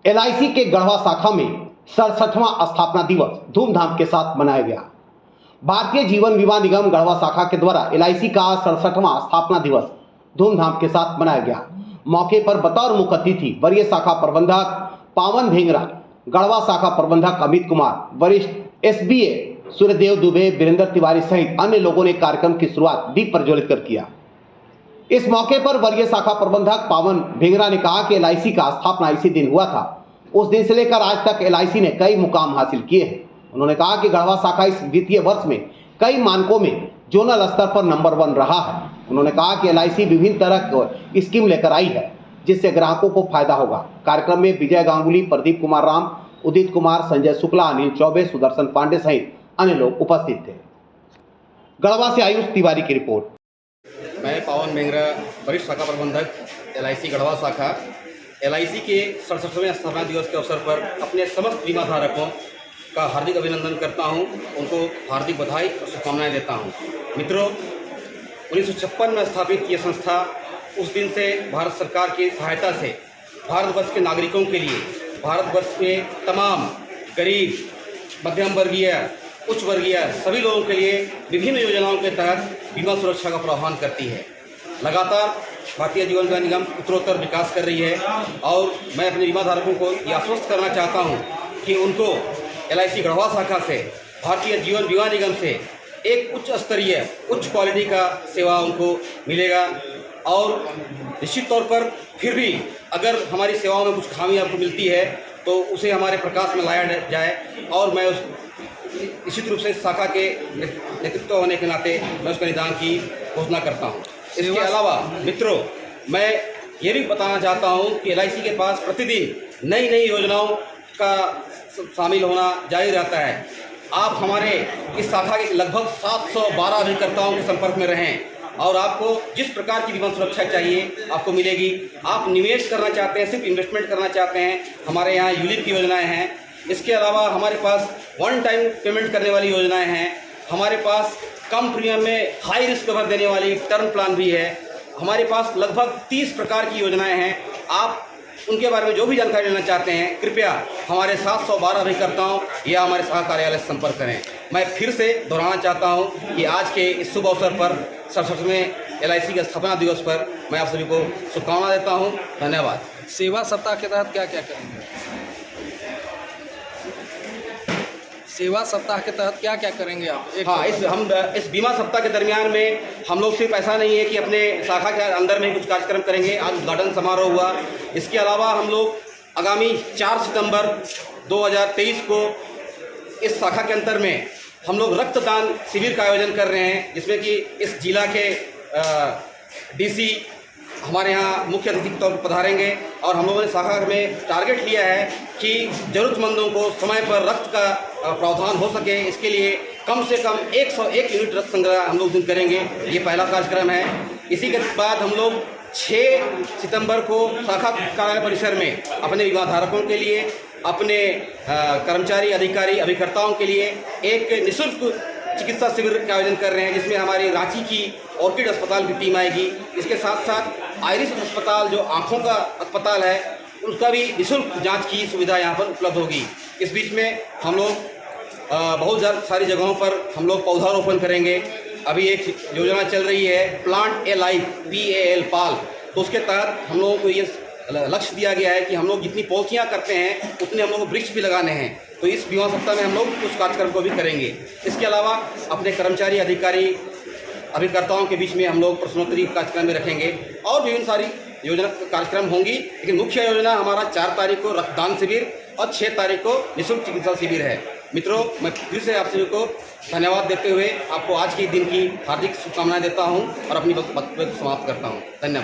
LIC के गढ़वा शाखा में 67वां स्थापना दिवस धूमधाम के साथ मनाया गया। भारतीय जीवन बीमा निगम गढ़वा शाखा के द्वारा एलआईसी का 67वां स्थापना दिवस धूमधाम के साथ मनाया गया। मौके पर बतौर मुख्य अतिथि वरीय शाखा प्रबंधक पावन भेंगरा, गढ़वा शाखा प्रबंधक अमित कुमार, वरिष्ठ एसबीए सूर्यदेव दुबे, वीरेंद्र तिवारी सहित अन्य लोगों ने कार्यक्रम की शुरुआत दीप प्रज्वलित कर किया। इस मौके पर वरीय शाखा प्रबंधक पावन भेंगरा ने कहा कि एलआईसी का स्थापना इसी दिन हुआ था। उस दिन से लेकर आज तक एलआईसी ने कई मुकाम हासिल किए हैं। उन्होंने कहा कि गढ़वा शाखा इस वित्तीय वर्ष में कई मानकों में जोनल स्तर पर नंबर 1 रहा है। उन्होंने कहा कि एलआईसी विभिन्न तरह की स्कीम लेकर आई है जिससे ग्राहकों को फायदा होगा। कार्यक्रम में विजय गांगुली, प्रदीप कुमार राम, उदित कुमार, संजय शुक्ला, अनिल चौबे, सुदर्शन पांडे सहित अन्य लोग उपस्थित थे। गढ़वा से आयुष तिवारी की रिपोर्ट। मैं पावन भेंगरा, वरिष्ठ शाखा प्रबंधक एलआईसी गढ़वा शाखा। एलआईसी के 67वें स्थापना दिवस के अवसर पर अपने समस्त बीमा धारकों का हार्दिक अभिनंदन करता हूं, उनको हार्दिक बधाई और शुभकामनाएं देता हूं। मित्रों, 1956 में स्थापित यह संस्था उस दिन से भारत सरकार की सहायता से भारतवर्ष के नागरिकों के लिए, भारतवर्ष के तमाम गरीब, मध्यम वर्गीय, उच्च वर्गीय सभी लोगों के लिए विभिन्न योजनाओं के तहत बीमा सुरक्षा का प्रावधान करती है। लगातार भारतीय जीवन बीमा निगम उत्तरोत्तर विकास कर रही है और मैं अपने बीमा धारकों को यह आश्वस्त करना चाहता हूं कि उनको एलआईसी गढ़वा शाखा से, भारतीय जीवन बीमा निगम से एक उच्च स्तरीय, उच्च क्वालिटी का सेवा उनको मिलेगा। और निश्चित तौर पर फिर भी अगर हमारी सेवाओं में कुछ खामी आपको मिलती है तो उसे हमारे प्रकाश में लाया जाए और मैं उस निश्चित रूप से शाखा के नेतृत्व होने के नाते मैं उसका निदान की घोषणा करता हूँ। इसके अलावा मित्रों, मैं ये भी बताना चाहता हूँ कि एलआईसी के पास प्रतिदिन नई नई योजनाओं का शामिल होना जारी रहता है। आप हमारे इस शाखा के लगभग 712 अभिकर्ताओं के संपर्क में रहें और आपको जिस प्रकार की बीमा सुरक्षा चाहिए आपको मिलेगी। आप निवेश करना चाहते हैं, सिर्फ इन्वेस्टमेंट करना चाहते हैं, हमारे यहाँ यूलिप की योजनाएं हैं। इसके अलावा हमारे पास वन टाइम पेमेंट करने वाली योजनाएं हैं। हमारे पास कम प्रीमियम में हाई रिस्क कवर देने वाली टर्म प्लान भी है। हमारे पास लगभग 30 प्रकार की योजनाएं हैं। आप उनके बारे में जो भी जानकारी लेना चाहते हैं, कृपया हमारे 712 अभिकर्ताओं या हमारे शाखा कार्यालय से संपर्क करें। मैं फिर से दोहराना चाहता हूं कि आज के इस शुभ अवसर पर 67वें एलआईसी के स्थापना दिवस पर मैं आप सभी को शुभकामना देता हूं। धन्यवाद। सेवा सप्ताह के तहत क्या क्या करेंगे? सेवा सप्ताह के तहत क्या क्या करेंगे आप? इस बीमा सप्ताह के दरमियान में हम लोग सिर्फ ऐसा नहीं है कि अपने शाखा के अंदर में ही कुछ कार्यक्रम करेंगे। आज उद्घाटन समारोह हुआ। इसके अलावा हम लोग आगामी 4 सितंबर 2023 को इस शाखा के अंदर में हम लोग रक्तदान शिविर का आयोजन कर रहे हैं, जिसमें कि इस जिला के डीसी हमारे यहाँ मुख्य अतिथि के तौर पर पधारेंगे और हम लोगों ने शाखा में टारगेट लिया है कि ज़रूरतमंदों को समय पर रक्त का प्रावधान हो सके। इसके लिए कम से कम 101 यूनिट रक्त संग्रह हम लोग दिन करेंगे। ये पहला कार्यक्रम है। इसी के बाद हम लोग 6 सितंबर को शाखा कार्यालय परिसर में अपने बीमा धारकों के लिए, अपने कर्मचारी, अधिकारी, अभिकर्ताओं के लिए एक निःशुल्क चिकित्सा शिविर का आयोजन कर रहे हैं, जिसमें हमारी रांची की ऑर्किड अस्पताल की टीम आएगी। इसके साथ साथ आइरिस अस्पताल, जो आँखों का अस्पताल है, उसका भी निःशुल्क जांच की सुविधा यहाँ पर उपलब्ध होगी। इस बीच में हम लोग बहुत सारी जगहों पर हम लोग पौधारोपण करेंगे। अभी एक योजना चल रही है प्लांट ए लाइफ, PAL पाल, तो उसके तहत हम लोगों को ये लक्ष्य दिया गया है कि हम लोग जितनी पॉलिसियाँ करते हैं उतने हम लोग को वृक्ष भी लगाने हैं। तो इस बीमा सप्ताह में हम लोग उस कार्यक्रम को भी करेंगे। इसके अलावा अपने कर्मचारी, अधिकारी, अभिकर्ताओं के बीच में हम लोग प्रश्नोत्तरी कार्यक्रम में रखेंगे और विभिन्न सारी योजना कार्यक्रम होंगी। लेकिन मुख्य योजना हमारा 4 तारीख को रक्तदान शिविर और 6 तारीख को निःशुल्क चिकित्सा शिविर है। मित्रों, मैं फिर से आप सभी को धन्यवाद देते हुए आपको आज के दिन की हार्दिक शुभकामनाएं देता हूं और अपनी वक्तव्य को समाप्त करता हूं। धन्यवाद।